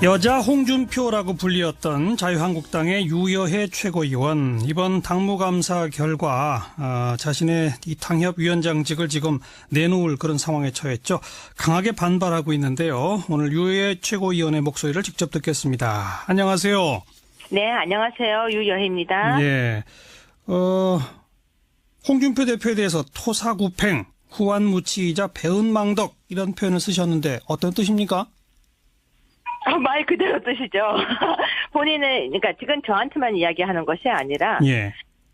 여자 홍준표라고 불리었던 자유한국당의 유여해 최고위원, 이번 당무감사 결과 자신의 이 당협위원장직을 지금 내놓을 그런 상황에 처했죠. 강하게 반발하고 있는데요. 오늘 유여해 최고위원의 목소리를 직접 듣겠습니다. 안녕하세요. 네, 안녕하세요. 유여해입니다. 예. 홍준표 대표에 대해서 토사구팽, 후한무치이자 배은망덕 이런 표현을 쓰셨는데 어떤 뜻입니까? 말 그대로 뜻이죠. 본인은, 그러니까 지금 저한테만 이야기하는 것이 아니라, 예.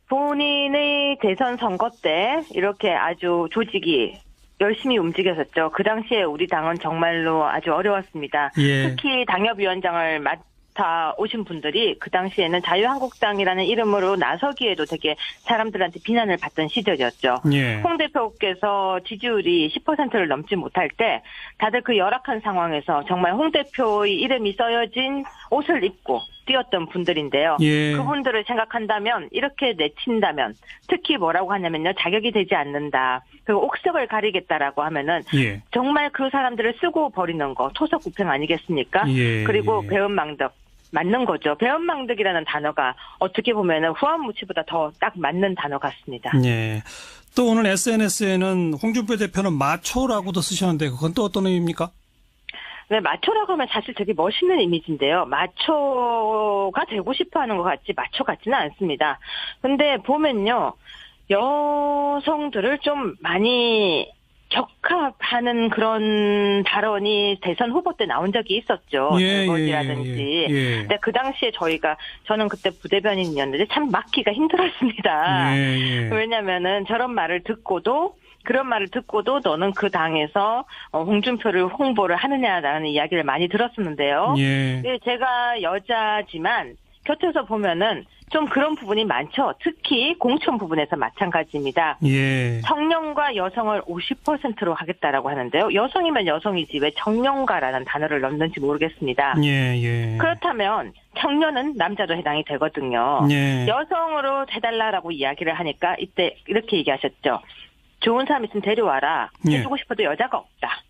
본인의 대선 선거 때 이렇게 아주 조직이 열심히 움직였었죠. 그 당시에 우리 당은 정말로 아주 어려웠습니다. 예. 특히 당협위원장을 맡아 오신 분들이 그 당시에는 자유한국당이라는 이름으로 나서기에도 되게 사람들한테 비난을 받던 시절이었죠. 예. 홍 대표께서 지지율이 10%를 넘지 못할 때 다들 그 열악한 상황에서 정말 홍 대표의 이름이 써여진 옷을 입고 뛰었던 분들인데요. 예. 그분들을 생각한다면, 이렇게 내친다면, 특히 뭐라고 하냐면요, 자격이 되지 않는다, 그리고 옥석을 가리겠다라고 하면은 예. 정말 그 사람들을 쓰고 버리는 거, 토석구팽 아니겠습니까? 예. 그리고 배은망덕 맞는 거죠. 배은망덕이라는 단어가 어떻게 보면은 후한무치보다 더 딱 맞는 단어 같습니다. 예. 또 오늘 SNS에는 홍준표 대표는 마초라고도 쓰셨는데 그건 또 어떤 의미입니까? 네, 마초라고 하면 사실 되게 멋있는 이미지인데요. 마초가 되고 싶어 하는 것 같지 마초 같지는 않습니다. 근데 보면요, 여성들을 좀 많이 격하하는 그런 발언이 대선 후보 때 나온 적이 있었죠. 설거지라든지. 근데 그 당시에 저는 그때 부대변인이었는데 참 막기가 힘들었습니다. 왜냐면은 그런 말을 듣고도 너는 그 당에서 홍준표를 홍보를 하느냐라는 이야기를 많이 들었었는데요. 제가 여자지만 곁에서 보면은 좀 그런 부분이 많죠. 특히 공천 부분에서 마찬가지입니다. 청년과 여성을 50%로 하겠다라고 하는데요. 여성이면 여성이지 왜 청년가라는 단어를 넣는지 모르겠습니다. 그렇다면 청년은 남자도 해당이 되거든요. 여성으로 해달라라고 이야기를 하니까 이때 이렇게 얘기하셨죠. 좋은 사람 있으면 데려와라. 해주고 싶어도 여자가 없다.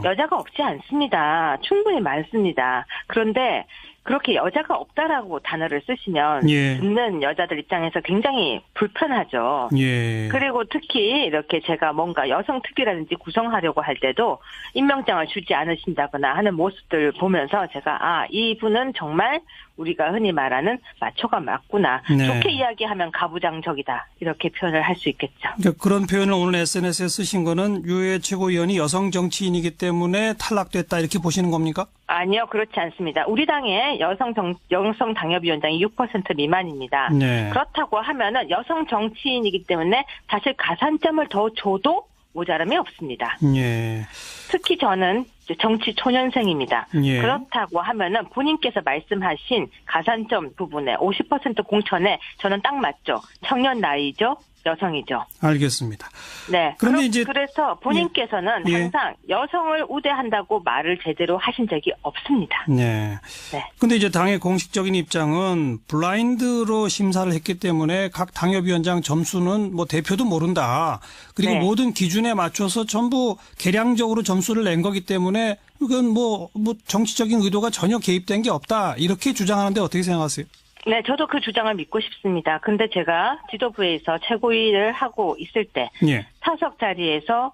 여자가 없지 않습니다. 충분히 많습니다. 그런데 그렇게 여자가 없다라고 단어를 쓰시면 듣는 여자들 입장에서 굉장히 불편하죠. 그리고 특히 이렇게 제가 뭔가 여성 특기라든지 구성하려고 할 때도 임명장을 주지 않으신다거나 하는 모습들 보면서 제가 이분은 정말 우리가 흔히 말하는 마초가 맞구나. 좋게 이야기하면 가부장적이다. 이렇게 표현을 할 수 있겠죠. 그러니까 그런 표현을 오늘 SNS에 쓰신 거는 유여해 최고위원이 여성 정치인이기 때문에 탈락됐다 이렇게 보시는 겁니까? 아니요. 그렇지 않습니다. 우리 당의 여성 당협위원장이 6% 미만입니다. 그렇다고 하면은 여성 정치인이기 때문에 사실 가산점을 더 줘도 모자람이 없습니다. 특히 저는 정치 초년생입니다. 그렇다고 하면은 본인께서 말씀하신 가산점 부분에 50% 공천에 저는 딱 맞죠. 청년 나이죠. 여성이죠. 알겠습니다. 네. 그런데 그래서 본인께서는 항상 여성을 우대한다고 말을 제대로 하신 적이 없습니다. 근데 이제 당의 공식적인 입장은 블라인드로 심사를 했기 때문에 각 당협위원장 점수는 뭐 대표도 모른다. 그리고 모든 기준에 맞춰서 전부 계량적으로 점수를 낸 거기 때문에 이건 뭐 정치적인 의도가 전혀 개입된 게 없다. 이렇게 주장하는데 어떻게 생각하세요? 네, 저도 그 주장을 믿고 싶습니다. 근데 제가 지도부에서 최고위를 하고 있을 때 사석 자리에서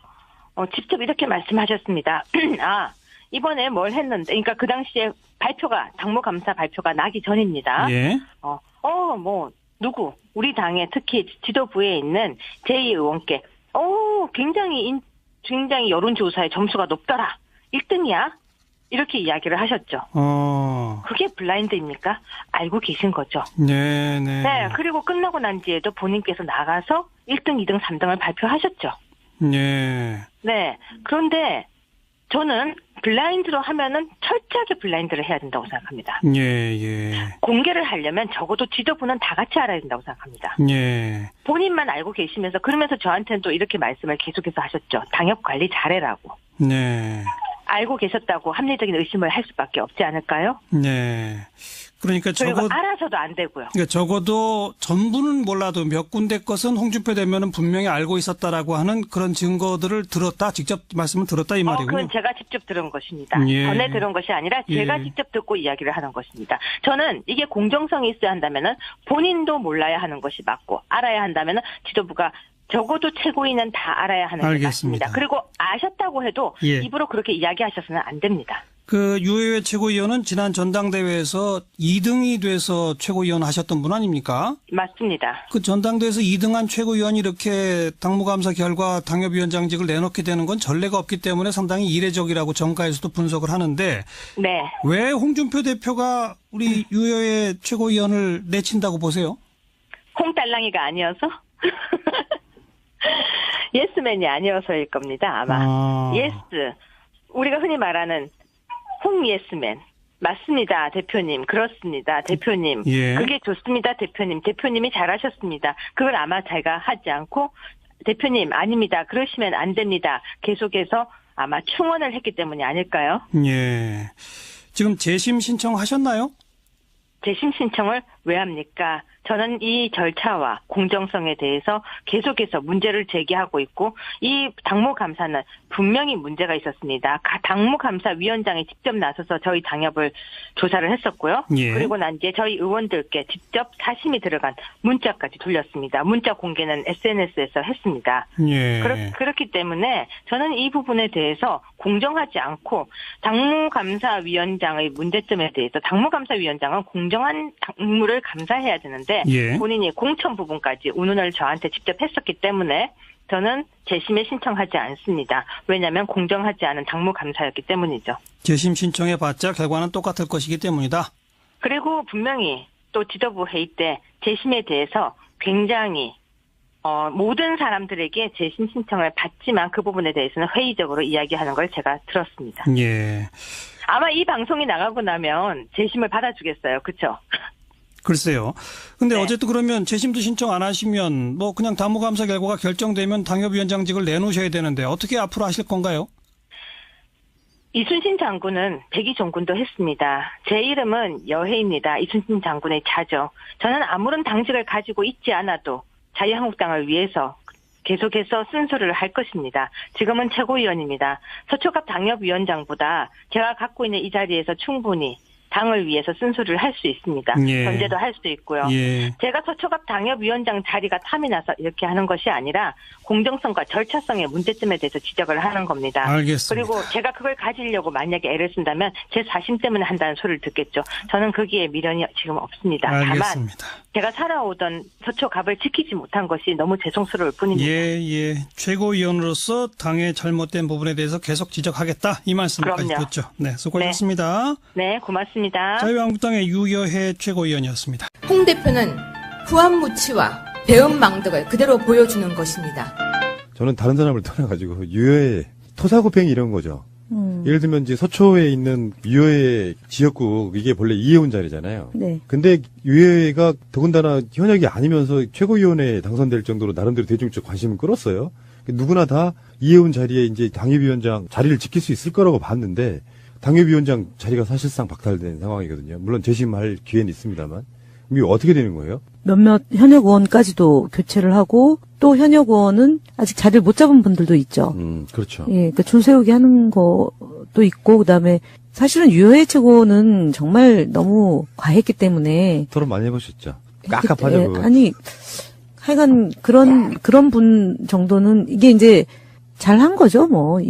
직접 이렇게 말씀하셨습니다. 이번에 뭘 했는데, 그러니까 그 당시에 당무감사 발표가 나기 전입니다. 우리 당의 특히 지도부에 있는 제2의원께 굉장히 여론조사의 점수가 높더라. 1등이야. 이렇게 이야기를 하셨죠. 그게 블라인드입니까? 알고 계신 거죠. 네. 그리고 끝나고 난 뒤에도 본인께서 나가서 1등, 2등, 3등을 발표하셨죠. 네. 그런데 저는 블라인드로 하면은 철저하게 블라인드를 해야 된다고 생각합니다. 공개를 하려면 적어도 지도부는 다 같이 알아야 된다고 생각합니다. 본인만 알고 계시면서 그러면서 저한테는 또 이렇게 말씀을 계속해서 하셨죠. 당협 관리 잘해라고. 알고 계셨다고 합리적인 의심을 할 수밖에 없지 않을까요? 네. 그러니까 그리고 알아서도 안 되고요. 그러니까 적어도 전부는 몰라도 몇 군데 것은 홍준표 대변은 분명히 알고 있었다라고 하는 그런 증거들을 들었다, 직접 말씀을 들었다 이 말이군요. 그건 제가 직접 들은 것입니다. 예. 전에 들은 것이 아니라 제가 직접 듣고 이야기를 하는 것입니다. 저는 이게 공정성이 있어야 한다면은 본인도 몰라야 하는 것이 맞고 알아야 한다면은 지도부가 적어도 최고위는 다 알아야 하는 게 맞습니다. 그리고 아셨다고 해도 입으로 그렇게 이야기하셔서는 안 됩니다. 그 유해외 최고위원은 지난 전당대회에서 2등이 돼서 최고위원 하셨던 분 아닙니까? 맞습니다. 그 전당대회에서 2등한 최고위원이 이렇게 당무감사 결과 당협위원장직을 내놓게 되는 건 전례가 없기 때문에 상당히 이례적이라고 정가에서도 분석을 하는데 네. 왜 홍준표 대표가 우리 유해외 최고위원을 내친다고 보세요? 홍달랑이가 아니어서? 예스맨이 아니어서일 겁니다. 아마. 예스. 우리가 흔히 말하는 홍예스맨. 맞습니다, 대표님. 그렇습니다, 대표님. 예. 그게 좋습니다, 대표님. 대표님이 잘하셨습니다. 그걸 아마 제가 하지 않고 대표님 아닙니다. 그러시면 안 됩니다. 계속해서 아마 충원을 했기 때문이 아닐까요? 예. 지금 재심 신청하셨나요? 재심 신청을 왜 합니까? 저는 이 절차와 공정성에 대해서 계속해서 문제를 제기하고 있고 이 당무감사는 분명히 문제가 있었습니다. 당무감사위원장이 직접 나서서 저희 당협을 조사를 했었고요. 예. 그리고 난 이제 저희 의원들께 직접 사심이 들어간 문자까지 돌렸습니다. 문자 공개는 SNS에서 했습니다. 예. 그렇기 때문에 저는 이 부분에 대해서 공정하지 않고 당무감사위원장의 문제점에 대해서 당무감사위원장은 공정한 당무를 감사해야 되는데 예. 본인이 공천 부분까지 운운을 저한테 직접 했었기 때문에 저는 재심에 신청하지 않습니다. 왜냐하면 공정하지 않은 당무감사였기 때문이죠. 재심 신청해봤자 결과는 똑같을 것이기 때문이다. 그리고 분명히 또 지도부 회의 때 재심에 대해서 굉장히 모든 사람들에게 재심 신청을 받지만 그 부분에 대해서는 회의적으로 이야기하는 걸 제가 들었습니다. 예. 아마 이 방송이 나가고 나면 재심을 받아주겠어요. 그렇죠? 글쎄요. 근데 네. 어쨌든 그러면 재심도 신청 안 하시면 뭐 그냥 당무감사 결과가 결정되면 당협위원장직을 내놓으셔야 되는데 어떻게 앞으로 하실 건가요? 이순신 장군은 백의종군도 했습니다. 제 이름은 여혜입니다. 이순신 장군의 자죠. 저는 아무런 당직을 가지고 있지 않아도 자유한국당을 위해서 계속해서 쓴소리를 할 것입니다. 지금은 최고위원입니다. 서초갑 당협위원장보다 제가 갖고 있는 이 자리에서 충분히 당을 위해서 쓴소리를 할 수 있습니다. 예. 견제도 할 수 있고요. 예. 제가 서초갑 당협위원장 자리가 탐이 나서 이렇게 하는 것이 아니라 공정성과 절차성의 문제점에 대해서 지적을 하는 겁니다. 알겠습니다. 그리고 제가 그걸 가지려고 만약에 애를 쓴다면 제 사심 때문에 한다는 소리를 듣겠죠. 저는 거기에 미련이 지금 없습니다. 알겠습니다. 다만 제가 살아오던 서초갑을 지키지 못한 것이 너무 죄송스러울 뿐입니다. 예. 최고위원으로서 당의 잘못된 부분에 대해서 계속 지적하겠다. 이 말씀까지 듣죠. 네, 수고하셨습니다. 네, 고맙습니다. 자유한국당의 유여혜 최고위원이었습니다. 홍 대표는 후한무치와 배은망덕을 그대로 보여주는 것입니다. 저는 다른 사람을 떠나가지고 유여혜 토사구팽이 이런 거죠. 예를 들면 이제 서초에 있는 유여혜 지역구 이게 본래 이해운 자리잖아요. 네. 근데 유여혜가 더군다나 현역이 아니면서 최고위원회에 당선될 정도로 나름대로 대중적 관심을 끌었어요. 누구나 다 이해운 자리에 이제 당협위원장 자리를 지킬 수 있을 거라고 봤는데 당협위원장 자리가 사실상 박탈된 상황이거든요. 물론 재심할 기회는 있습니다만. 이게 어떻게 되는 거예요? 몇몇 현역 의원까지도 교체를 하고 또 현역 의원은 아직 자리를 못 잡은 분들도 있죠. 그렇죠. 예, 그러니까 줄 세우기 하는 것도 있고 그다음에 사실은 유여혜 최고는 정말 너무 과했기 때문에 토론 많이 해보셨죠? 깝깝하죠. 그거. 아니 하여간 그런 분 정도는 이게 이제 잘한 거죠. 뭐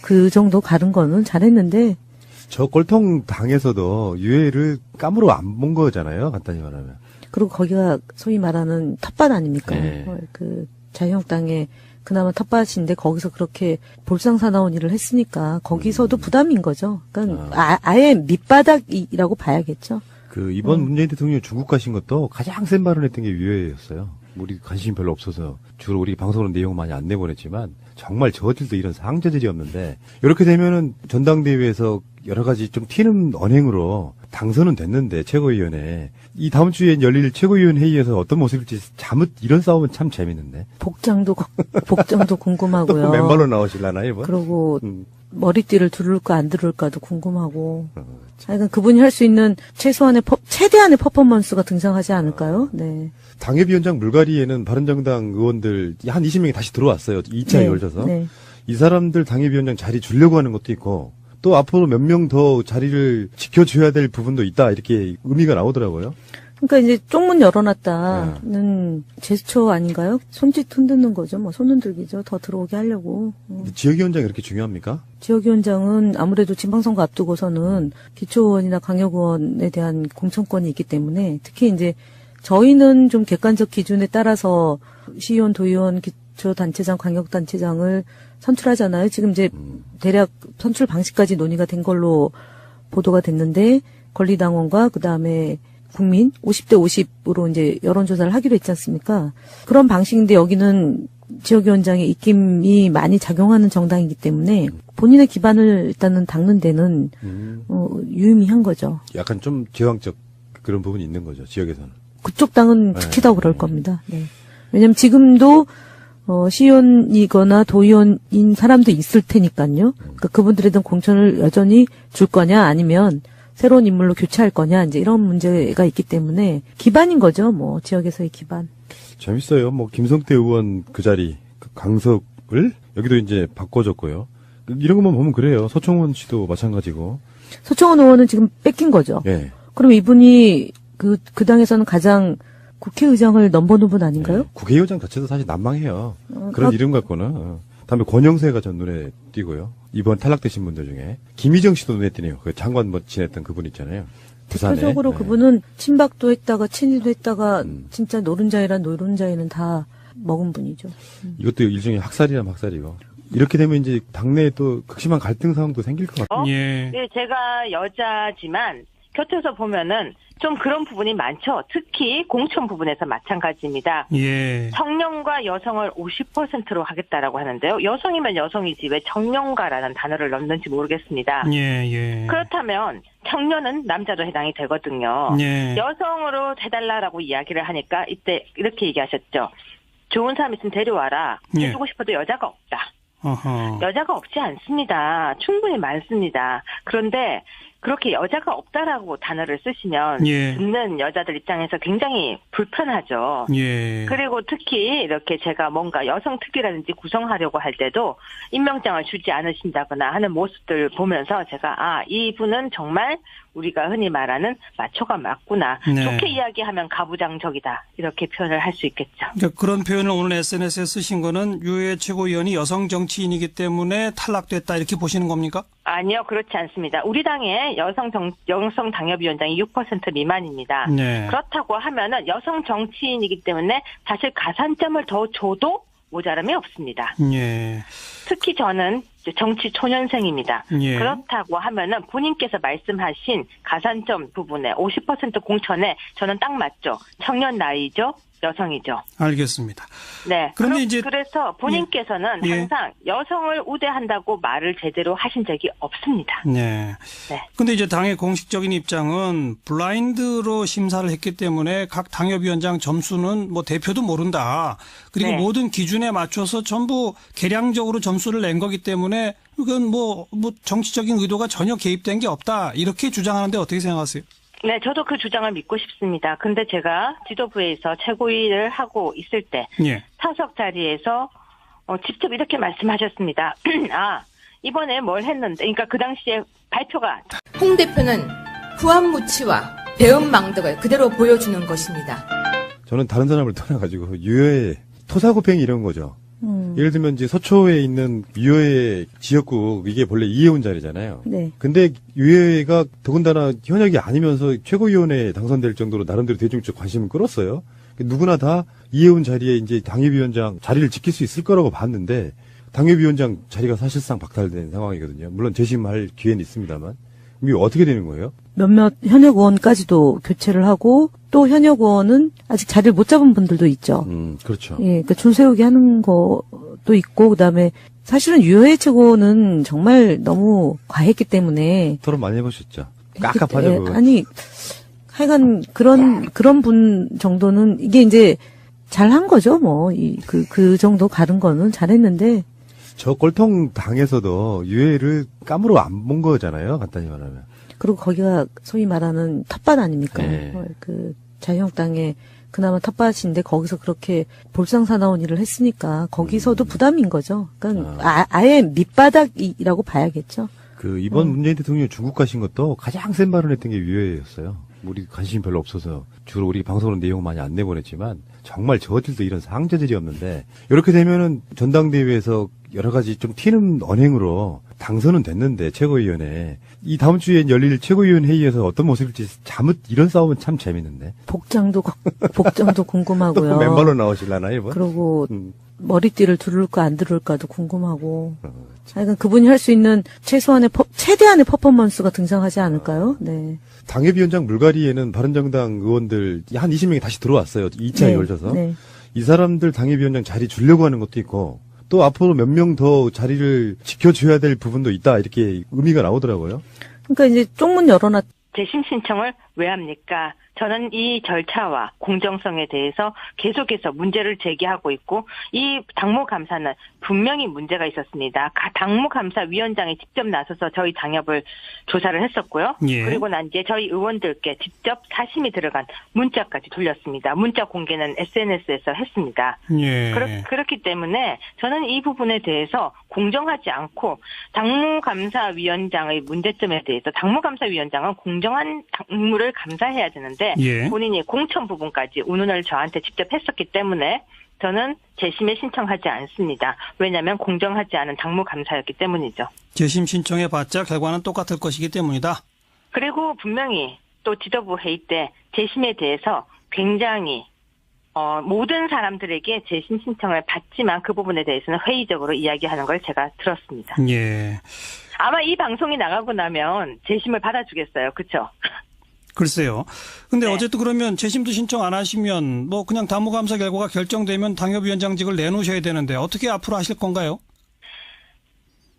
그 정도 가른 거는 잘했는데. 저 꼴통 당에서도 유해를 까무로 안 본 거잖아요. 간단히 말하면. 그리고 거기가 소위 말하는 탓밭 아닙니까? 네. 그 자유한국당의 그나마 탓밭인데 거기서 그렇게 볼상사나운 일을 했으니까 거기서도 부담인 거죠. 그러니까 아예 밑바닥이라고 봐야겠죠. 이번 문재인 대통령이 중국 가신 것도 가장 센 발언했던 게 유해였어요. 우리 관심이 별로 없어서 주로 우리 방송으로 내용 많이 안 내보냈지만 정말 저질도 이런 상저질이 없는데 이렇게 되면은 전당대회에서 여러 가지 좀 튀는 언행으로 당선은 됐는데 최고위원회 이 다음 주에 열릴 최고위원 회의에서 어떤 모습일지 잠옷 이런 싸움은 참 재밌는데 복장도 궁금하고요. 또 맨발로 나오실라나요? 이번? 그리고 머리띠를 두를까 안 두를까도 궁금하고. 하여간 그분이 할 수 있는 최대한의 퍼포먼스가 등장하지 않을까요? 네. 당협위원장 물갈이에는 바른정당 의원들 한 20명이 다시 들어왔어요. 2차에 열려서. 네. 이 사람들 당협위원장 자리 주려고 하는 것도 있고 또 앞으로 몇 명 더 자리를 지켜줘야 될 부분도 있다. 이렇게 의미가 나오더라고요. 그러니까 이제 쪽문 열어놨다는 제스처 아닌가요? 손짓 흔드는 거죠. 뭐 손 흔들기죠. 더 들어오게 하려고. 지역위원장이 그렇게 중요합니까? 지역위원장은 아무래도 지방선거 앞두고서는 기초의원이나 강력의원에 대한 공천권이 있기 때문에 특히 이제 저희는 좀 객관적 기준에 따라서 시의원, 도의원, 기초단체장, 광역단체장을 선출하잖아요. 지금 이제 대략 선출 방식까지 논의가 된 걸로 보도가 됐는데 권리당원과 그다음에 국민 50대 50으로 이제 여론조사를 하기로 했지 않습니까? 그런 방식인데 여기는 지역위원장의 입김이 많이 작용하는 정당이기 때문에 본인의 기반을 일단은 닦는 데는 유의미한 거죠. 약간 좀 제왕적 그런 부분이 있는 거죠. 지역에서는. 그쪽 당은 특히 더 그럴 겁니다. 네. 왜냐면 지금도 시의원이거나 도의원인 사람도 있을 테니까요. 그러니까 그분들에 대한 공천을 여전히 줄 거냐 아니면 새로운 인물로 교체할 거냐 이제 이런 문제가 있기 때문에 기반인 거죠. 뭐 지역에서의 기반. 재밌어요. 뭐 김성태 의원 그 자리 그 강석을 여기도 이제 바꿔줬고요. 이런 것만 보면 그래요. 서청원 씨도 마찬가지고. 서청원 의원은 지금 뺏긴 거죠. 네. 그럼 이분이 그 당에서는 가장 국회의장을 넘보는 분 아닌가요? 네. 국회의장 자체도 사실 난망해요. 그런 이름 갖고는. 다음에 권영세가 전 눈에 띄고요. 이번 탈락되신 분들 중에 김희정 씨도 눈에 띄네요. 그 장관 지냈던 그분 있잖아요. 부산에. 대표적으로 네. 그분은 친박도 했다가 친이도 했다가 진짜 노른자이란 노른자이는 다 먹은 분이죠. 이것도 일종의 학살이라면 학살이고. 이렇게 되면 이제 당내에 또 극심한 갈등 상황도 생길 것 같아요. 네, 제가 여자지만 곁에서 보면은 좀 그런 부분이 많죠. 특히 공천 부분에서 마찬가지입니다. 예. 청년과 여성을 50%로 하겠다라고 하는데요. 여성이면 여성이지 왜 청년가라는 단어를 넣는지 모르겠습니다. 예. 그렇다면 청년은 남자도 해당이 되거든요. 예. 여성으로 해달라라고 이야기를 하니까 이때 이렇게 얘기하셨죠. 좋은 사람 있으면 데려와라. 해주고 싶어도 여자가 없다. 어허. 여자가 없지 않습니다. 충분히 많습니다. 그런데 그렇게 여자가 없다라고 단어를 쓰시면 듣는 여자들 입장에서 굉장히 불편하죠. 예. 그리고 특히 이렇게 제가 뭔가 여성 특기라든지 구성하려고 할 때도 임명장을 주지 않으신다거나 하는 모습들 보면서 제가 이분은 정말 우리가 흔히 말하는 마초가 맞구나. 네. 좋게 이야기하면 가부장적이다. 이렇게 표현을 할 수 있겠죠. 그러니까 그런 표현을 오늘 SNS에 쓰신 거는 유해 최고위원이 여성 정치인이기 때문에 탈락됐다 이렇게 보시는 겁니까? 아니요. 그렇지 않습니다. 우리 당의 여성 당협위원장이 6% 미만입니다. 네. 그렇다고 하면은 여성 정치인이기 때문에 사실 가산점을 더 줘도 모자람이 없습니다. 예. 특히 저는 정치 초년생입니다. 예. 그렇다고 하면은 본인께서 말씀하신 가산점 부분에 50% 공천에 저는 딱 맞죠. 청년 나이죠. 여성이죠. 알겠습니다. 네. 그런데 그래서 본인께서는 항상 여성을 우대한다고 말을 제대로 하신 적이 없습니다. 네. 근데 이제 당의 공식적인 입장은 블라인드로 심사를 했기 때문에 각 당협위원장 점수는 뭐 대표도 모른다. 그리고 모든 기준에 맞춰서 전부 계량적으로 점수를 낸 거기 때문에 이건 뭐 정치적인 의도가 전혀 개입된 게 없다. 이렇게 주장하는데 어떻게 생각하세요? 네, 저도 그 주장을 믿고 싶습니다. 근데 제가 지도부에서 최고위를 하고 있을 때 사석 자리에서 직접 이렇게 말씀하셨습니다. 이번에 뭘 했는데, 그러니까 그 당시에 발표가 홍 대표는 후한무치와 배은망덕을 그대로 보여주는 것입니다. 저는 다른 사람을 떠나가지고 유효의 토사구팽이 이런 거죠. 예를 들면 이제 서초에 있는 유효의 지역구 이게 본래 이해운 자리잖아요. 네. 근데 유효가 더군다나 현역이 아니면서 최고위원회에 당선될 정도로 나름대로 대중적 관심을 끌었어요. 누구나 다 이해운 자리에 이제 당협위원장 자리를 지킬 수 있을 거라고 봤는데 당협위원장 자리가 사실상 박탈된 상황이거든요. 물론 재심할 기회는 있습니다만. 이게 어떻게 되는 거예요? 몇몇 현역 의원까지도 교체를 하고 또 현역 의원은 아직 자리를 못 잡은 분들도 있죠. 그렇죠. 예, 그러니까 줄 세우기 하는 것도 있고 그다음에 사실은 유효의 최고는 정말 너무 과했기 때문에 토론 많이 해보셨죠? 깝깝하죠. 아니 하여간 그런 분 정도는 이게 이제 잘한 거죠. 뭐 그 정도 가른 거는 잘했는데 저 꼴통 당에서도 유해를 까무로 안 본 거잖아요. 간단히 말하면. 그리고 거기가 소위 말하는 텃밭 아닙니까? 네. 그 자유한국당의 그나마 텃밭인데 거기서 그렇게 볼상사나운 일을 했으니까 거기서도 부담인 거죠. 그러니까 아예 밑바닥이라고 봐야겠죠. 그 이번 문재인 대통령이 중국 가신 것도 가장 센 발언했던 게 유해였어요. 우리 관심이 별로 없어서 주로 우리 방송으로 내용 많이 안 내보냈지만 정말 저질도 이런 상저질이 없는데 이렇게 되면은 전당대회에서 여러 가지 좀 튀는 언행으로 당선은 됐는데 최고위원회 이 다음 주에 열릴 최고위원 회의에서 어떤 모습일지 잠옷 이런 싸움은 참 재밌는데 복장도 궁금하고요. 또 맨발로 나오실라나요 이번? 그리고 머리띠를 두를까 안 두를까도 궁금하고. 하여간 그분이 할 수 있는 최대한의 퍼포먼스가 등장하지 않을까요? 네. 당협위원장 물갈이에는 바른정당 의원들 한 20명이 다시 들어왔어요. 2차에 걸쳐서. 네. 이 사람들 당협위원장 자리 주려고 하는 것도 있고 또 앞으로 몇 명 더 자리를 지켜줘야 될 부분도 있다 이렇게 의미가 나오더라고요. 그러니까 이제 쪽문 열어놨. 재심 신청을 왜 합니까? 저는 이 절차와 공정성에 대해서 계속해서 문제를 제기하고 있고 이 당무감사는 분명히 문제가 있었습니다. 당무감사위원장이 직접 나서서 저희 당협을 조사를 했었고요. 예. 그리고 난 뒤에 저희 의원들께 직접 사심이 들어간 문자까지 돌렸습니다. 문자 공개는 SNS에서 했습니다. 예. 그렇기 때문에 저는 이 부분에 대해서 공정하지 않고 당무감사위원장의 문제점에 대해서 당무감사위원장은 공정한 당무를 감사해야 되는데 예. 본인이 공천 부분까지 운운을 저한테 직접 했었기 때문에 저는 재심에 신청하지 않습니다. 왜냐하면 공정하지 않은 당무감사였기 때문이죠. 재심 신청해봤자 결과는 똑같을 것이기 때문이다. 그리고 분명히 또 지도부 회의 때 재심에 대해서 굉장히 모든 사람들에게 재심 신청을 받지만 그 부분에 대해서는 회의적으로 이야기하는 걸 제가 들었습니다. 예. 아마 이 방송이 나가고 나면 재심을 받아주겠어요. 그렇죠? 글쎄요. 근데 네. 어쨌든 그러면 재심도 신청 안 하시면 뭐 그냥 당무감사 결과가 결정되면 당협위원장직을 내놓으셔야 되는데 어떻게 앞으로 하실 건가요?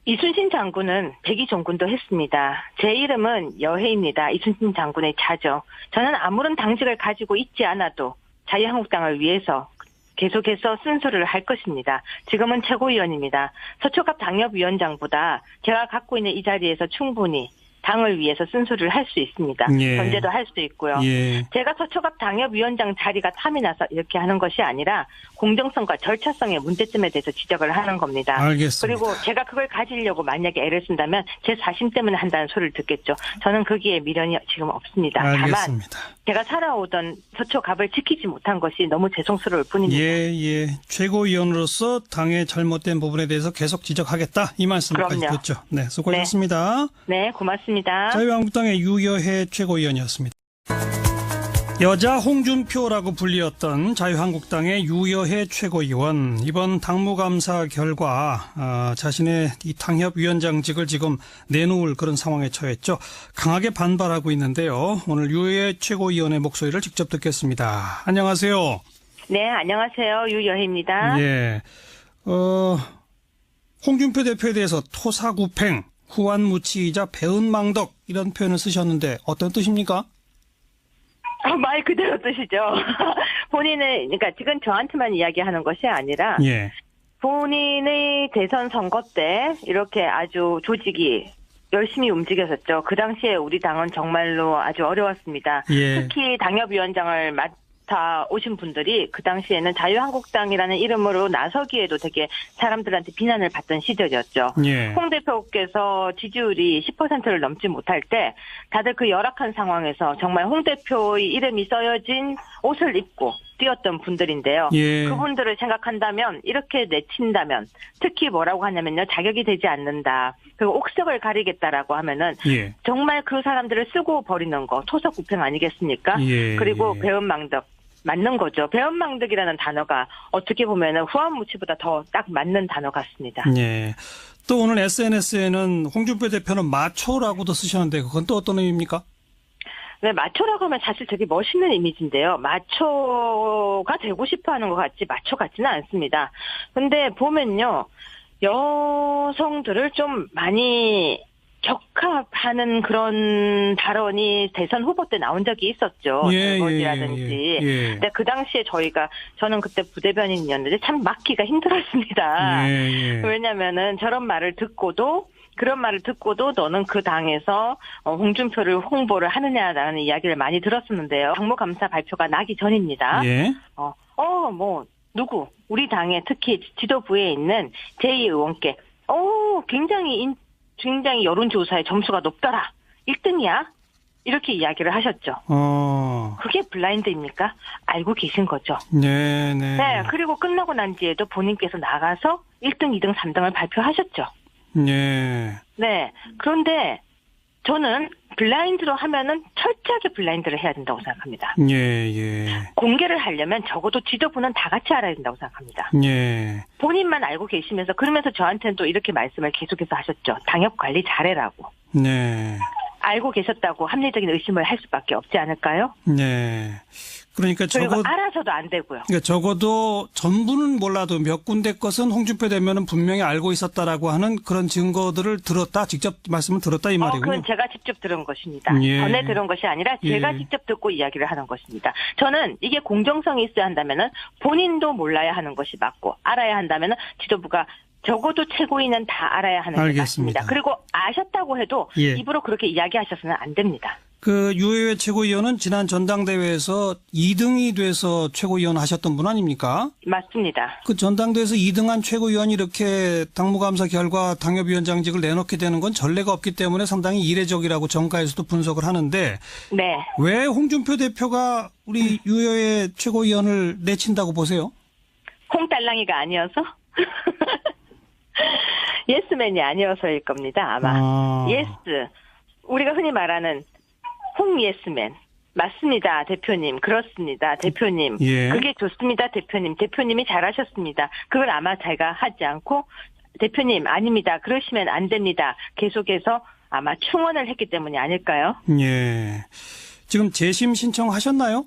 이순신 장군은 백의종군도 했습니다. 제 이름은 여혜입니다. 이순신 장군의 자죠. 저는 아무런 당직을 가지고 있지 않아도 자유한국당을 위해서 계속해서 쓴소리를 할 것입니다. 지금은 최고위원입니다. 서초갑 당협위원장보다 제가 갖고 있는 이 자리에서 충분히 당을 위해서 쓴소리를 할 수 있습니다. 예. 견제도 할 수 있고요. 예. 제가 서초갑 당협위원장 자리가 탐이 나서 이렇게 하는 것이 아니라 공정성과 절차성의 문제점에 대해서 지적을 하는 겁니다. 알겠습니다. 그리고 제가 그걸 가지려고 만약에 애를 쓴다면 제 사심 때문에 한다는 소리를 듣겠죠. 저는 거기에 미련이 지금 없습니다. 알겠습니다. 다만 제가 살아오던 서초갑을 지키지 못한 것이 너무 죄송스러울 뿐입니다. 예. 최고위원으로서 당의 잘못된 부분에 대해서 계속 지적하겠다. 이 말씀까지 그럼요. 듣죠. 네, 수고하셨습니다. 네, 고맙습니다. 자유한국당의 유여해 최고위원이었습니다. 여자 홍준표라고 불리었던 자유한국당의 유여해 최고위원, 이번 당무감사 결과 자신의 이 당협위원장직을 지금 내놓을 그런 상황에 처했죠. 강하게 반발하고 있는데요. 오늘 유여해 최고위원의 목소리를 직접 듣겠습니다. 안녕하세요. 네, 안녕하세요. 유여혜입니다. 예. 홍준표 대표에 대해서 토사구팽, 후한무치이자 배은망덕 이런 표현을 쓰셨는데 어떤 뜻입니까? 말 그대로 뜻이죠. 본인의, 그러니까 지금 저한테만 이야기하는 것이 아니라 예. 본인의 대선 선거 때 이렇게 아주 조직이 열심히 움직였었죠. 그 당시에 우리 당은 정말로 아주 어려웠습니다. 예. 특히 당협위원장을 맡아 오신 분들이 그 당시에는 자유한국당이라는 이름으로 나서기에도 되게 사람들한테 비난을 받던 시절이었죠. 예. 홍 대표께서 지지율이 10%를 넘지 못할 때 다들 그 열악한 상황에서 정말 홍 대표의 이름이 써여진 옷을 입고 뛰었던 분들인데요. 예. 그분들을 생각한다면 이렇게 내친다면 특히 뭐라고 하냐면요. 자격이 되지 않는다. 그리고 옥석을 가리겠다라고 하면은 예. 정말 그 사람들을 쓰고 버리는 거 토석구팽 아니겠습니까? 예. 그리고 배은망덕. 맞는 거죠. 배은망덕이라는 단어가 어떻게 보면은 후한무치보다 더 딱 맞는 단어 같습니다. 예. 또 오늘 SNS에는 홍준표 대표는 마초라고도 쓰셨는데 그건 또 어떤 의미입니까? 네, 마초라고 하면 사실 되게 멋있는 이미지인데요. 마초가 되고 싶어 하는 것 같지 마초 같지는 않습니다. 근데 보면요. 여성들을 좀 많이 적합하는 그런 발언이 대선 후보 때 나온 적이 있었죠. 설거지라든지. 근데 그 당시에 저는 그때 부대변인이었는데 참 막기가 힘들었습니다. 왜냐면은 그런 말을 듣고도 너는 그 당에서 홍준표를 홍보를 하느냐라는 이야기를 많이 들었었는데요. 당무감사 발표가 나기 전입니다. 누구 우리 당에 특히 지도부에 있는 제2의원께 굉장히 여론조사에 점수가 높더라. 1등이야. 이렇게 이야기를 하셨죠. 그게 블라인드입니까? 알고 계신 거죠. 네. 그리고 끝나고 난 뒤에도 본인께서 나가서 1등, 2등, 3등을 발표하셨죠. 네. 그런데 저는 블라인드로 하면은 철저하게 블라인드를 해야 된다고 생각합니다. 공개를 하려면 적어도 지도부는 다 같이 알아야 된다고 생각합니다. 본인만 알고 계시면서 그러면서 저한테는 또 이렇게 말씀을 계속해서 하셨죠. 당협 관리 잘해라고. 알고 계셨다고 합리적인 의심을 할 수밖에 없지 않을까요? 그러니까 그리고 알아서도 안 되고요. 그러니까 적어도 전부는 몰라도 몇 군데 것은 홍준표 대변은 분명히 알고 있었다라고 하는 그런 증거들을 직접 말씀을 들었다 이 말이군요. 그건 제가 직접 들은 것입니다. 전에 들은 것이 아니라 제가 직접 듣고 이야기를 하는 것입니다. 저는 이게 공정성이 있어야 한다면은 본인도 몰라야 하는 것이 맞고 알아야 한다면은 지도부가 적어도 최고위는 다 알아야 하는 게 맞습니다. 그리고 아셨다고 해도 입으로 그렇게 이야기하셔서는 안 됩니다. 그 유해외 최고위원은 지난 전당대회에서 2등이 돼서 최고위원 하셨던 분 아닙니까? 맞습니다. 그 전당대회에서 2등한 최고위원이 이렇게 당무감사 결과 당협위원장직을 내놓게 되는 건 전례가 없기 때문에 상당히 이례적이라고 정가에서도 분석을 하는데 왜 홍준표 대표가 우리 유해외 최고위원을 내친다고 보세요? 홍딸랑이가 아니어서? 예스맨이 아니어서일 겁니다. 아마. 예스. 우리가 흔히 말하는 홍예스맨. 맞습니다, 대표님. 그렇습니다, 대표님. 그게 좋습니다, 대표님. 대표님이 잘하셨습니다. 그걸 아마 제가 하지 않고 대표님 아닙니다. 그러시면 안 됩니다. 계속해서 아마 충원을 했기 때문이 아닐까요? 지금 재심 신청하셨나요?